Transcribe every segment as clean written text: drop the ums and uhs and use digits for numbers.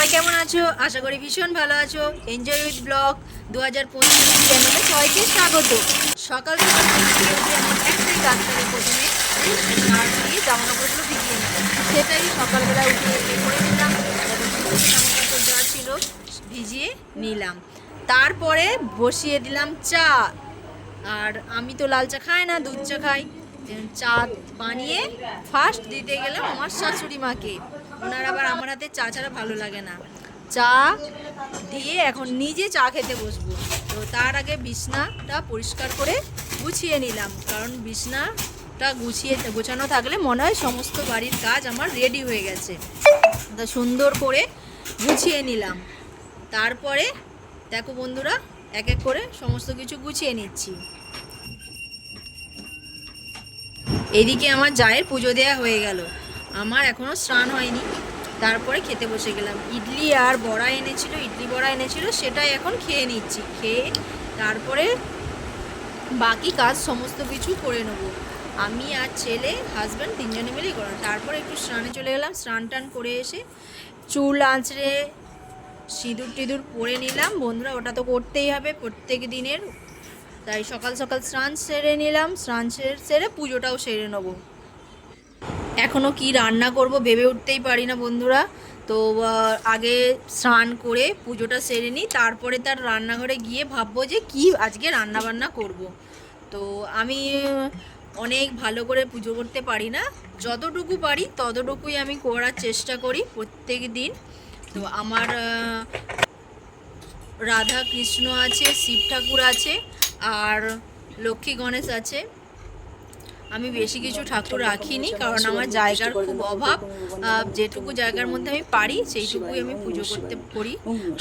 সবাই কেমন আছো? আশা করি ভীষণ ভালো আছো। এনজয় উইথ ব্লগ 2025 চ্যানেলে সবাইকে স্বাগত। সকাল সকাল একটাই কাজ করে, প্রথমে স্নান দিয়ে জামা কাপড়গুলো ভিজিয়ে নিলাম। সেটাই সকালবেলা উঠে করে নিলাম। জামা কাপড় যা ছিল ভিজিয়ে নিলাম। তারপরে বসিয়ে দিলাম চা। আর আমি তো লাল চা খাই না, দুধ চা খাই। চা বানিয়ে ফার্স্ট দিতে গেলাম আমার শাশুড়ি মাকে। ওনার আবার আমার হাতে চা ছাড়া ভালো লাগে না। চা দিয়ে এখন নিজে চা খেতে বসবো। তো তার আগে বিছনাটা পরিষ্কার করে গুছিয়ে নিলাম, কারণ বিছনাটা গোছানো থাকলে মনে হয় সমস্ত বাড়ির কাজ আমার রেডি হয়ে গেছে। তা সুন্দর করে গুছিয়ে নিলাম। তারপরে দেখো বন্ধুরা, এক এক করে সমস্ত কিছু গুছিয়ে নিচ্ছি। এদিকে আমার জায়ের পুজো দেওয়া হয়ে গেল, আমার এখনও স্নান হয়নি। তারপরে খেতে বসে গেলাম। ইডলি আর বড়া এনেছিল, ইডলি বড়া এনেছিল, সেটাই এখন খেয়ে নিচ্ছি। খেয়ে তারপরে বাকি কাজ সমস্ত কিছু করে নেব। আমি আর ছেলে হাজব্যান্ড তিনজনে মিলেই করলাম। তারপরে একটু স্নানে চলে গেলাম। স্নান টান করে এসে চুল আঁচড়ে সিঁদুর টিঁদুর পরে নিলাম। বন্ধুরা, ওটা তো করতেই হবে প্রত্যেক দিনের। তাই সকাল সকাল স্নান সেরে নিলাম। স্নান সেরে পুজোটাও সেরে নেবো। এখনও কি রান্না করব ভেবে উঠতেই পারি না বন্ধুরা। তো আগে স্নান করে পুজোটা সেরে নিই, তারপরে তার রান্নাঘরে গিয়ে ভাববো যে কি আজকে রান্না বান্না করব। তো আমি অনেক ভালো করে পুজো করতে পারি না, যতটুকু পারি ততটুকুই আমি করার চেষ্টা করি প্রত্যেক দিন। তো আমার রাধা কৃষ্ণ আছে, শিব ঠাকুর আছে, আর লক্ষ্মী গণেশ আছে। আমি বেশি কিছু ঠাকুর রাখিনি, কারণ আমার জায়গার খুব অভাব। যেটুকু জায়গার মধ্যে আমি পারি সেইটুকুই আমি পুজো করতে করি।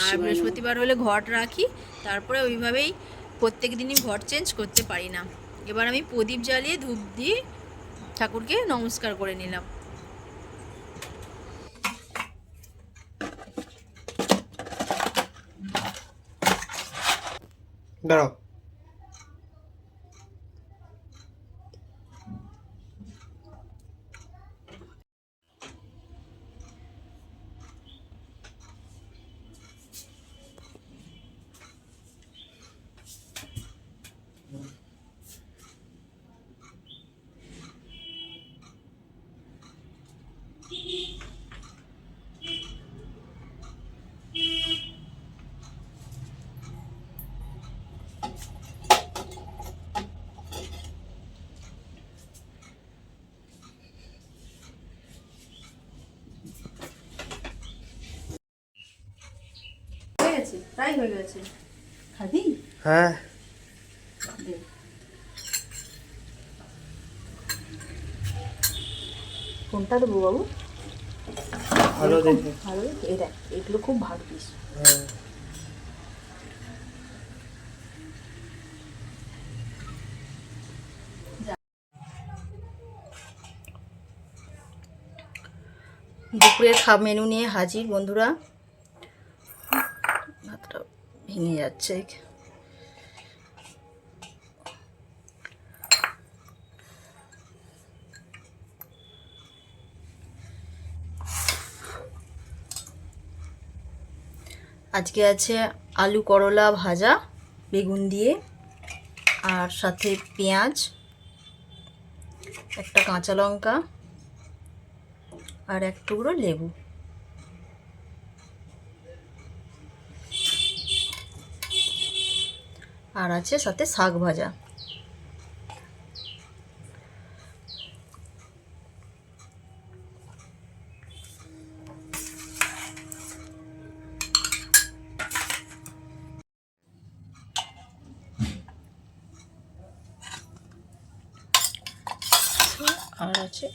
আর বৃহস্পতিবার হলে ঘট রাখি। তারপরে ওইভাবেই প্রত্যেক দিনই ঘট চেঞ্জ করতে পারি না। এবার আমি প্রদীপ জ্বালিয়ে ধূপ দিয়ে ঠাকুরকে নমস্কার করে নিলাম। দাঁড়াও। হয়ে গেছে, প্রায় হয়ে গেছে। খাবি? হ্যাঁ, কোনটা দেবো বাবু? ভালো দেখে। ভালো, এই দেখ, এগুলো খুব ভালো পিস। হ্যাঁ, দুপুরের মেনু নিয়ে হাজির বন্ধুরা। ভাতটা ভেঙে যাচ্ছে। আজকে আছে আলু করলা ভাজা বেগুন দিয়ে, আর সাথে পেঁয়াজ, একটা কাঁচা লঙ্কা, আর এক টুকরো লেবু। আর আছে সাথে শাক ভাজা। আর আছে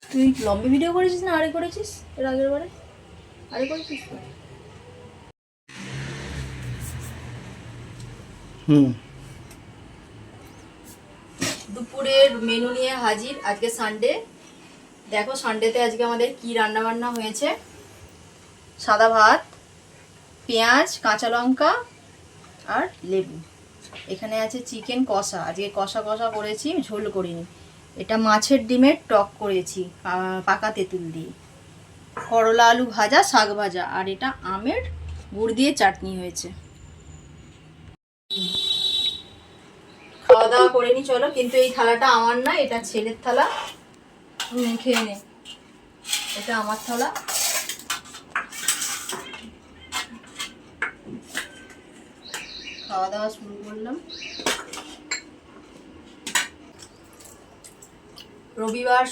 তুই লম্বা ভিডিও করেছিস না আরে করেছিস এর আগের বারে? আরে করেছিস তো? দুপুরের মেনু নিয়ে হাজির। আজকে সানডে। দেখো সানডেতে আজকে আমাদের কি রান্না বান্না হয়েছে। সাদা ভাত, পেঁয়াজ, কাঁচা লঙ্কা আর লেবু। এখানে আছে চিকেন কষা, আজকে কষা কষা করেছি, ঝোল করিনি। এটা মাছের ডিমের টক করেছি পাকা তেঁতুল দিয়ে। করলা আলু ভাজা, শাক ভাজা, আর এটা আমের গুড় দিয়ে চাটনি হয়েছে। খাওয়া দাওয়া করে নি চলো, কিন্তু এই থালাটা আমার না, এটা ছেলের থালা। খেয়ে নে, এটা আমার থালা। খাওয়া দাওয়া শুরু করলাম। রবিবার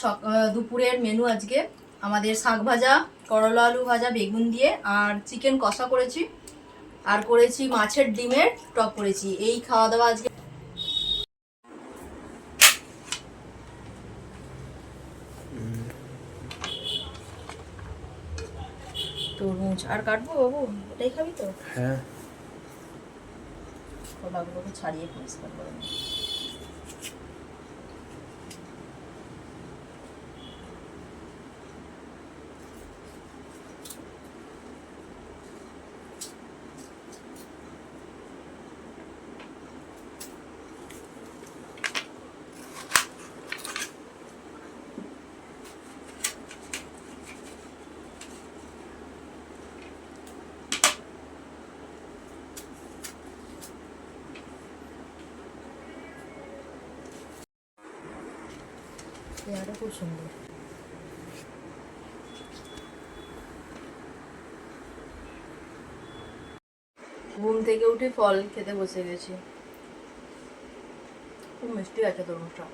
দুপুরের মেনু আজকে আমাদের শাক ভাজা, করলা আলু ভাজা বেগুন দিয়ে, আর চিকেন কষা করেছি, আর করেছি মাছের ডিমের টক করেছি। এই খাওয়া দাওয়া আজকে। তরমুজ আর কাটবো বাবু? এটাই খাবি তো? হ্যাঁ। খোলাগুলোকে ছাড়িয়ে পরিষ্কার করে নিই। পেয়ারাটা খুব সুন্দর। ঘুম থেকে উঠে ফল খেতে বসে গেছি। খুব মিষ্টি আছে তরমুজটা।